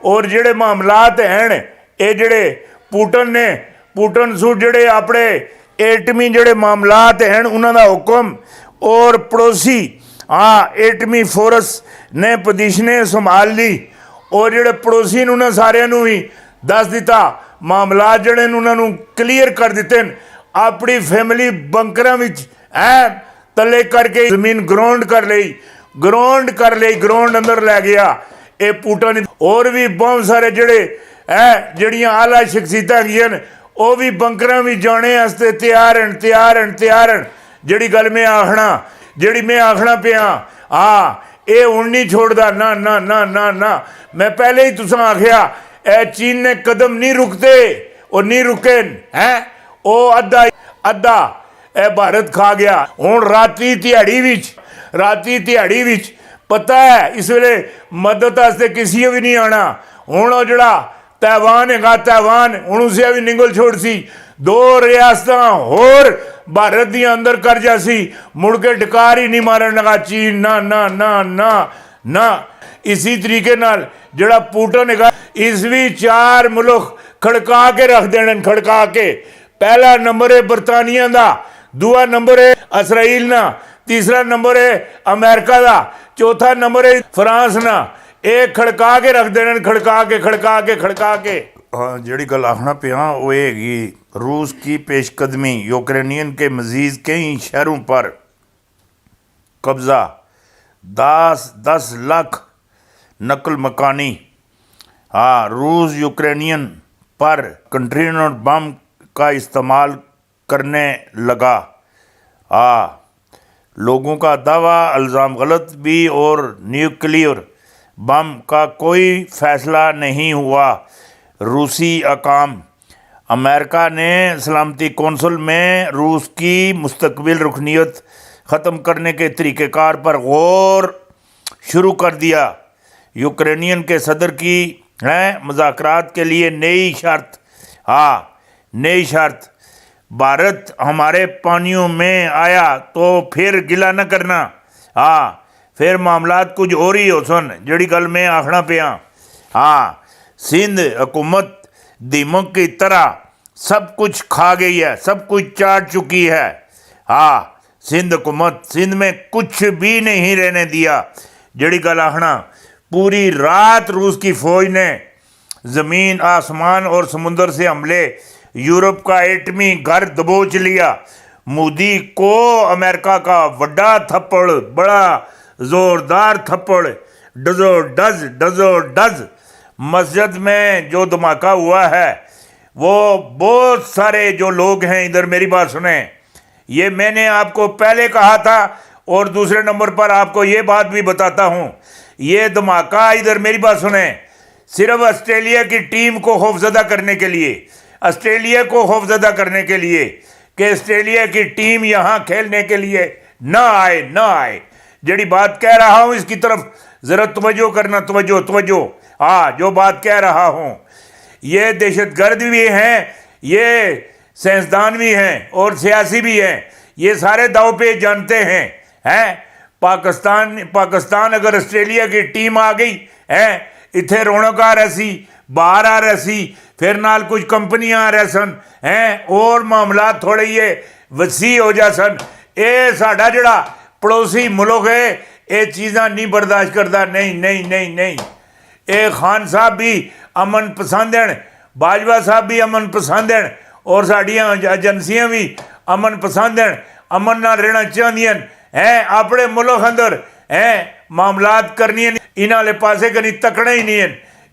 और ਜਿਹੜੇ ਮਾਮਲਾਤ हैं ये ਜਿਹੜੇ पुटन ने पुटन सूट ਜਿਹੜੇ ਆਪਣੇ एटमी ਜਿਹੜੇ ਮਾਮਲਾਤ हैं उन्होंने हुक्म और पड़ोसी एटमी फोर्स ने पोजीशनें संभाल ली और ਜਿਹੜੇ पड़ोसी ने सारिਆਂ ਨੂੰ भी दस दिता मामलात ਜਿਹੜੇ उन्होंने क्लीयर कर दिते अपनी फैमिली बंकरां विच तले करके जमीन ग्राउंड कर ली ग्राउंड अंदर लै गया ये पुटन। और भी बहुत सारे जड़े जड़ियाँ आला शख्सियतां हैगियां वो भी बंकरां भी जाने वास्ते तैयार हैं जड़ी गल मैं आखना पिया ये हुण नहीं छोड़दा ना ना ना ना ना मैं पहले ही तुसां आखिया चीन ने कदम नहीं रुकते और नहीं रुके हैं वो अद्धा भारत खा गया। हुण राती तिहाड़ी विच पता है इस वेले मदद वास्ते किसी भी नहीं आना। हुण वो जिहड़ा तैवान हैगा तैवान हुण उसे भी निंगल छोड़ सी 2 रियासतां होर भारत दी अंदर कर जासी मुड़ के डकार ही नहीं मारन लगा चीन ना ना ना ना ना। इसी तरीके नाल जिहड़ा पुटन हैगा इस भी 4 मुल्क खड़का के रख देने खड़का के। पहला नंबर है बरतानिया का, दूआ नंबर है इसराइल ना, तीसरा नंबर है अमेरिका का, चौथा नंबर है फ्रांस ना। एक खड़का के रख देने खड़का के। हाँ जी गल आखना पिया वो हैगी रूस की पेशकदमी यूक्रेनियन के मजीद कई शहरों पर कब्जा 10 लाख नकल मकानी। रूस यूक्रेनियन पर कंटेनर बम का इस्तेमाल करने लगा। लोगों का दावा इल्ज़ाम गलत भी और न्यूक्लियर बम का कोई फ़ैसला नहीं हुआ। रूसी अकाम अमेरिका ने सलामती कौंसिल में रूस की मुस्तकबिल रुकनीत ख़त्म करने के तरीक़ेकार पर गौर शुरू कर दिया। यूक्रेनियन के सदर की मुज़ाकरात के लिए नई शर्त भारत हमारे पानियों में आया तो फिर गिला न करना। फिर मामलात कुछ और ही हो सन जड़ी गल मैं आखना पिया। सिंध हुकूमत दीमक की तरह सब कुछ खा गई है, सब कुछ चाट चुकी है। सिंध हुकूमत सिंध में कुछ भी नहीं रहने दिया। जड़ी गल आखना पूरी रात रूस की फ़ौज ने ज़मीन आसमान और समुंदर से हमले यूरोप का एटमी घर दबोच लिया। मोदी को अमेरिका का वड्डा थप्पड़, बड़ा ज़ोरदार थप्पड़, डजो डज। मस्जिद में जो धमाका हुआ है वो बहुत सारे जो लोग हैं इधर मेरी बात सुने, ये मैंने आपको पहले कहा था और दूसरे नंबर पर आपको ये बात भी बताता हूँ। ये धमाका इधर मेरी बात सुने सिर्फ ऑस्ट्रेलिया की टीम को खौफजदा करने के लिए, कि ऑस्ट्रेलिया की टीम यहाँ खेलने के लिए ना आए। जड़ी बात कह रहा हूँ इसकी तरफ ज़रा तवज्जो करना, तवज्जो। जो बात कह रहा हूँ ये दहशतगर्द भी हैं, ये साइंसदान भी हैं और सियासी भी हैं। ये सारे दाव पे जानते हैं। पाकिस्तान अगर ऑस्ट्रेलिया की टीम आ गई है इत्थे रौनक आ रही सी, बाहर आ रही सी, फिर नाल कुछ कंपनियां आ रहे सन हैं और मामला थोड़े ये वसी हो जा सन। ये साडा जड़ा पड़ोसी मुल्क है ये चीज़ां नहीं बर्दाश्त करता। नहीं। ये खान साहब भी अमन पसंद हैं, बाजवा साहब भी अमन पसंद हैं और साड़ियाँ एजेंसियाँ भी अमन पसंद हैं, अमन नाल रहना चाहदियां हैं। अपने मुल्क अंदर मामलात करनी इन्हां वाले पासे कहीं तकना ही नहीं है।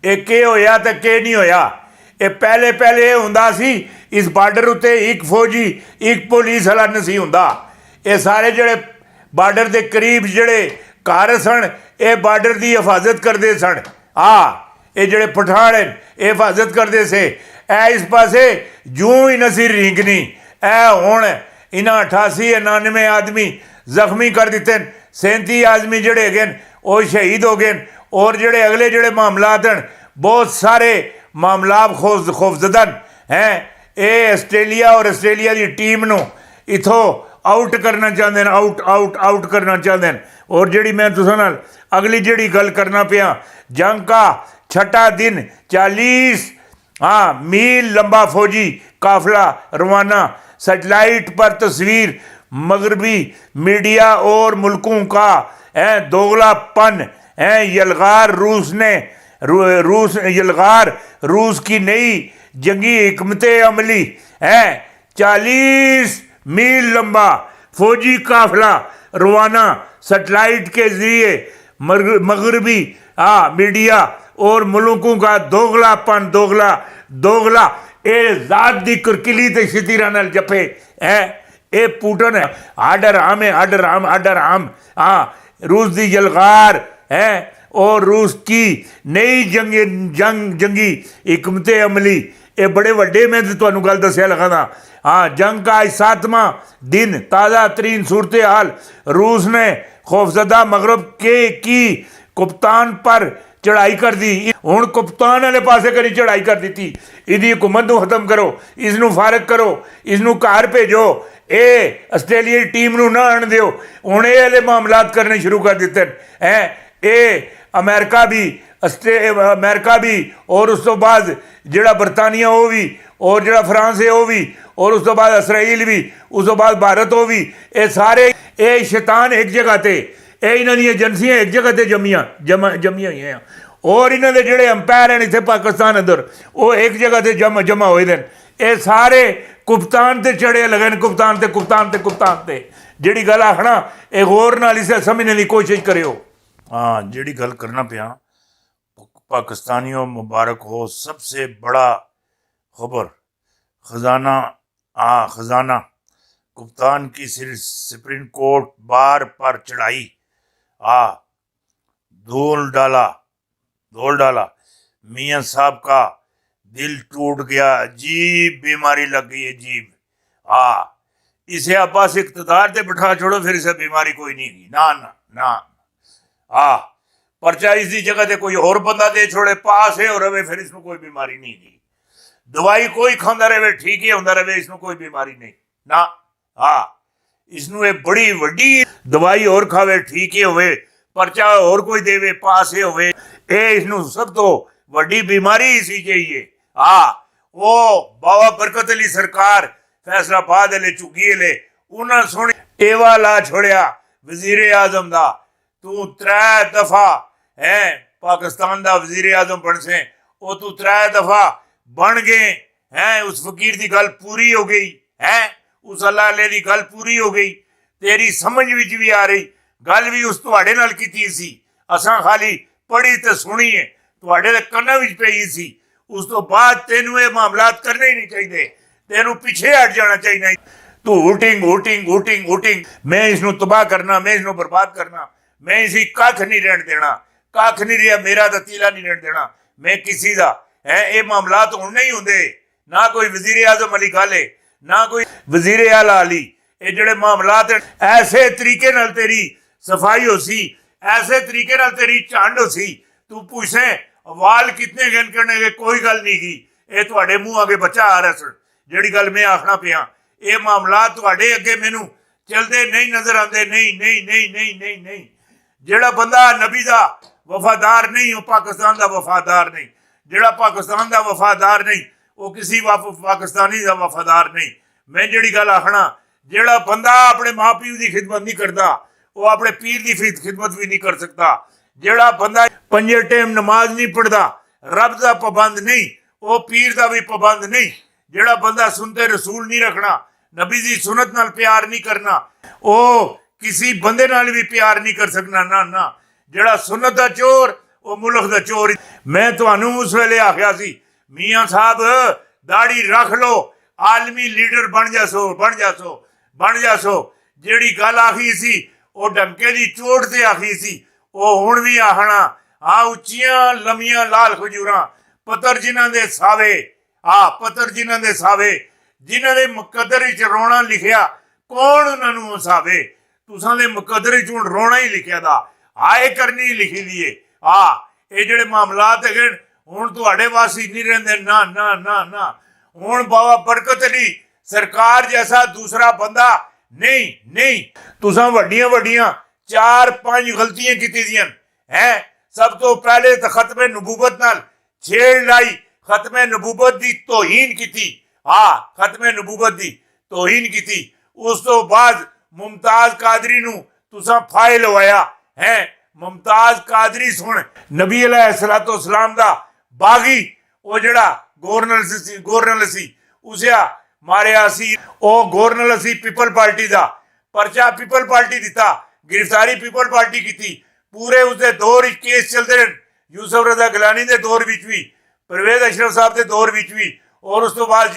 ये के होया तो के नहीं होया। ये पहले ये हुंदा सी इस बार्डर उत्ते एक फौजी एक पुलिस वाला नहीं सी हुंदा। ये सारे जड़े बार्डर के करीब जड़े घर सन ये बार्डर की हिफाजत करते सन। ये जड़े पठान हैं ये हिफाजत करते से इस पासे जूं ही नसी रींगनी हुण इन्हां 88-99 आदमी जख्मी कर दिते, 37 आदमी जड़े है वो शहीद हो गए और जड़े अगले जड़े मामलात हैं बहुत सारे मामला खौफजदन हैं। ये आस्ट्रेलिया और आस्ट्रेलिया की टीम नूं इथों आउट करना चाहते हैं, आउट करना चाहते हैं। और जी मैं तुसां नाल अगली जी गल करना पिया जंग का छठा दिन 40 मील लंबा फौजी काफिला रवाना। सैटेलाइट पर तस्वीर मगरबी मीडिया और मुल्कों का दोगलापन यलगार रूस की नई जंगी हिकमत अमली 40 मील लंबा फौजी काफिला रवाना। सैटेलाइट के जरिए मगरबी मीडिया और मुल्कों का दोगलापन दोगला ये जात दी करकिली ते शतीरा नाल जपे ये पुटन है। आर्डर आम रूस दी यलगार और रूस की नई जंगी हिकमत अमली ये बड़े वड्डे मैं तुहानू गल दस्या लगा था। जंग का आज 7वां दिन ताज़ा तरीन सूरत हाल। रूस ने खौफजदा मगरब की कप्तान पर चढ़ाई कर दी। हुण कप्तान वाले पासे करी चढ़ाई कर दी। इसकी हुकूमत को खत्म करो, इसनू फारग करो, इसनू घर भेजो, ये आस्ट्रेलिया टीम नू ना आन दिओ। हुण ये वाले मामलात करने शुरू कर दिते हैं। ये अमेरिका भी और उस तो बाद जिहड़ा बरतानिया वो भी और जिहड़ा फ्रांस है वो भी और उस तो बाद इसराइल भी उस तो बाद भारत वो भी ये सारे ये शैतान एक जगह ते इन्हां दी एजेंसियां एक जगह ते जमियां हुई और इन्हां दे जिहड़े अंपायर हैं इत्थे पाकिस्तान अंदर वो एक जगह ते जमा होए दे। ये सारे कप्तान ते चढ़े लगे ने कप्तान ते जिहड़ी गल आखना ये गौर नाल इसे समझने की कोशिश करियो। जिहड़ी गल करना पिया पाकिस्तानियों मुबारक हो। सबसे बड़ा खबर खजाना कप्तान की सुप्रीम कोर्ट बार पर चढ़ाई धूल डाला। मियाँ साहब का दिल टूट गया। अजीब बीमारी लग गई अजीब। इसे अब्बास इख्तिदार से बिठा छोड़ो फिर इसे बीमारी कोई नहीं की ना पर्चा इसकी जगह से कोई और बंदा दे छोड़े पास है और रवे फिर इसमें कोई बीमारी नहीं की। दवाई कोई खांदा रहे ठीक ही होंदा रहे इसमें कोई बीमारी नहीं ना। इसनू ये बड़ी वड्डी दवाई और खावे ठीक ही होवे पर्चा और कोई देवे पास ही होवे ये इसनू सब तो वड्डी बीमारी इसी चाहिए। वो बाबा बरकत अली सरकार फैसलाबाद ले चुकी ले उन्हें सुन एवा ला छोड़िया वजीर आजम दा तू 3 दफा है पाकिस्तान दा वजीर आजम बन से वो तू 3 दफा बन गए हैं। उस फकीर की गल पूरी हो गई है उस अल्लाह की गल पूरी हो गई तेरी समझ विच भी आ रही गल भी उस तुहाडे नाल कीती सी असां खाली पढ़ी ते सुनी है तुहाडे दे कन्नां विच पई सी। उस तो बाद तेनू ये मामलात करने ही नहीं चाहिए तेनू पीछे हट जाना चाहिए। तू हुटिंग मैं इसनू तबाह करना मैं इसनू बर्बाद करना मैं इसी कख नहीं रहन देना कख नहीं रहा मेरा तो तीला नहीं रहन देना मैं किसी का है। ये मामलात हुण नहीं होंदे ना कोई वजीर आजम अली खाले ना कोई वजीर आला अली ये जिहड़े मामलात ऐसे तरीके नाल तेरी सफाई हो सी ऐसे तरीके नाल तेरी झंड हो सी तू पूछे वाल कितने गन करने के कोई गल नहीं की ये तुहाडे मुंह अगे बच्चा आ रहा सन जिहड़ी गल मैं आखना पिया ये मामलात तुहाडे अगे मैनू चलते नहीं नजर आते नहीं। जिहड़ा बंदा नबी दा वफादार नहीं वो पाकिस्तान दा वफादार नहीं जिहड़ा पाकिस्तान दा वफादार नहीं वो किसी पाकिस्तानी दा वफादार नहीं। मैं जिहड़ी गल आखना जिहड़ा बंदा अपने माँ प्यो की खिदमत नहीं करता वो अपने पीर की खिदमत भी नहीं कर सकता। जिहड़ा बंदा 5 टाइम नमाज नहीं पढ़ता रब का पाबंद नहीं वो पीर का भी पाबंद नहीं। जिहड़ा बंदा सुनते रसूल नहीं रखना नबी की सुनत नाल प्यार नहीं करना वो किसी बंदे नाल भी प्यार नहीं कर सकना ना। जिहड़ा सुनत दा चोर वो मुल्क दा चोर। मैं तुहानू उस वेले आख्या सी मियाँ साहब दाढ़ी रख लो आलमी लीडर बन जासो। जिहड़ी गल आखी सी वो डंके की चोट से आखी सी वो हुण भी आखना उच्चियां लम्मियां लाल खजूरां पत्थर जिन्हां दे सावे पत्थर जिन्हां दे सावे जिन्हां दे मुकद्दर विच रोना लिखिया कौन उन्हां नूं हसावे। तुसां दे मुकद्दर विच हुण रोना ही लिखिया दा आए करनी लिखी दी है। ये जिहड़े मामलात है हुण तुहाडे वासी नहीं रहिंदे ना। हुण बाबा बरकत अली सरकार जैसा दूसरा बंदा नहीं। तुसां वड्डियां 4-5 गलतियां कीती दियां हैं। सब तो पहले तो खत्मे नबूवत नाल ਛੇੜ ਲਾਈ, ਖਤਮੇ ਨਬੂਵਤ ਦੀ ਤੋਹੀਨ ਕੀਤੀ। ਹਾਂ, ਖਤਮੇ ਨਬੂਵਤ ਦੀ ਤੋਹੀਨ ਕੀਤੀ। ਉਸ ਤੋਂ ਬਾਅਦ ਮੁਮਤਾਜ਼ ਕਾਦਰੀ ਨੂੰ ਤੁਸਾਂ ਫਾਇ ਲਵਾਇਆ ਹੈ। ਮੁਮਤਾਜ਼ ਕਾਦਰੀ ਸੁਣ, ਨਬੀ अलैहिस्सलाम ਦਾ ਬਾਗੀ, ਉਹ ਜਿਹੜਾ ਗਵਰਨਰ ਸੀ ਉਸਿਆ ਮਾਰਿਆ ਸੀ। ਉਹ ਗਵਰਨਰ ਸੀ ਪੀਪਲ ਪਾਰਟੀ ਦਾ, ਪਰਚਾ ਪੀਪਲ ਪਾਰਟੀ ਦਿੱਤਾ, ਗ੍ਰਿਫਤਾਰੀ ਪੀਪਲ ਪਾਰਟੀ ਕੀਤੀ। ਪੂਰੇ ਉਸਦੇ ਦੌਰ ਵਿੱਚ ਕੇਸ ਚੱਲਦੇ ਰਹੇ, ਯੂਸਫ ਰਜ਼ਾ ਗਿਲਾਨੀ ਦੇ ਦੌਰ ਵਿੱਚ ਵੀ, ਪਰਵੇਜ਼ ਅਸ਼ਰਫ ਸਾਹਿਬ ਦੇ ਦੌਰ ਵਿੱਚ ਵੀ, ਔਰ ਉਸ ਤੋਂ ਬਾਅਦ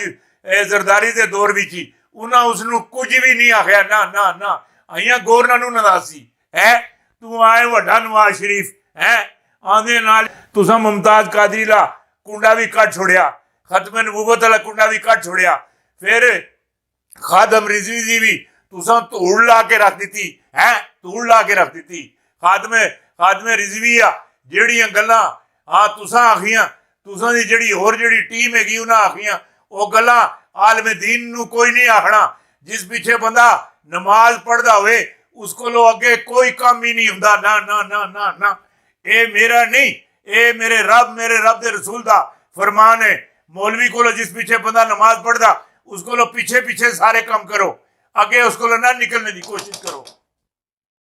ਜ਼ਰਦਾਰੀ ਦੇ ਦੌਰ ਵਿੱਚ ਹੀ। ਉਹਨਾਂ ਉਸ ਨੂੰ ਕੁਝ ਵੀ ਨਹੀਂ ਆਖਿਆ। ਨਾ ਨਾ ਨਾ, ਆਈਆਂ ਗਵਰਨਰ ਨੂੰ ਨਦਾਸੀ ਹੈ। ਤੂੰ ਆਏ ਵੱਡਾ ਨਵਾਜ਼ ਸ਼ਰੀਫ ਹੈ, ਆਂਦੇ ਨਾਲ ਤੁਸਾਂ ਮੁਮਤਾਜ਼ ਕਾਦਰੀ ਦਾ ਕੁੰਡਾ ਵੀ ਕੱਢ ਛੋੜਿਆ, ਖਤਮ ਨਬੂਵਤ ਵਾਲਾ ਕੁੰਡਾ ਵੀ ਕੱਢ ਛੋੜਿਆ। ਫਿਰ ਖਾਦਮ ਰਿਜ਼ਵੀ ਦੀ ਵੀ ਤੁਸਾਂ ਧੂੜ ਲਾ ਕੇ ਰੱਖ ਦਿੱਤੀ ਹੈ, ਧੂੜ ਲਾ ਕੇ ਰੱਖ ਦਿੱਤੀ। ਖਾਦਮ ਰਿਜ਼ਵੀ ਆ ਜਿਹੜੀਆਂ ਗੱਲਾਂ ਤੁਸਾਂ ਆਖੀਆਂ, ਤੁਸਾਂ ਦੀ ਜਿਹੜੀ ਹੋਰ ਜਿਹੜੀ ਟੀਮ ਹੈਗੀ ਉਹਨਾਂ ਆਖੀਆਂ, ਉਹ ਗੱਲਾਂ ਆਲਮ ਦੀਨ ਨੂੰ ਕੋਈ ਨਹੀਂ ਆਖਣਾ। ਜਿਸ ਪਿੱਛੇ ਬੰਦਾ ਨਮਾਜ਼ ਪੜ੍ਹਦਾ ਹੋਵੇ ਉਸ ਕੋਲੋਂ ਅੱਗੇ ਕੋਈ ਕੰਮ ਹੀ ਨਹੀਂ ਹੁੰਦਾ। ਨਾ ਨਾ ਨਾ ਨਾ ਨਾ, ਇਹ ਮੇਰਾ ਨਹੀਂ, ਇਹ ਮੇਰੇ ਰੱਬ ਦੇ ਰਸੂਲ ਦਾ ਫਰਮਾਨ ਹੈ। ਮੌਲਵੀ ਕੋਲੋਂ ਜਿਸ ਪਿੱਛੇ ਬੰਦਾ ਨਮਾਜ਼ ਪੜ੍ਹਦਾ ਉਸ ਕੋਲੋਂ ਪਿੱਛੇ ਪਿੱਛੇ ਸਾਰੇ ਕੰਮ ਕਰੋ, ਅੱਗੇ ਉਸ ਕੋਲੋਂ ਨਾ ਨਿਕਲਣੇ ਦੀ ਕੋਸ਼ਿਸ਼ ਕਰੋ।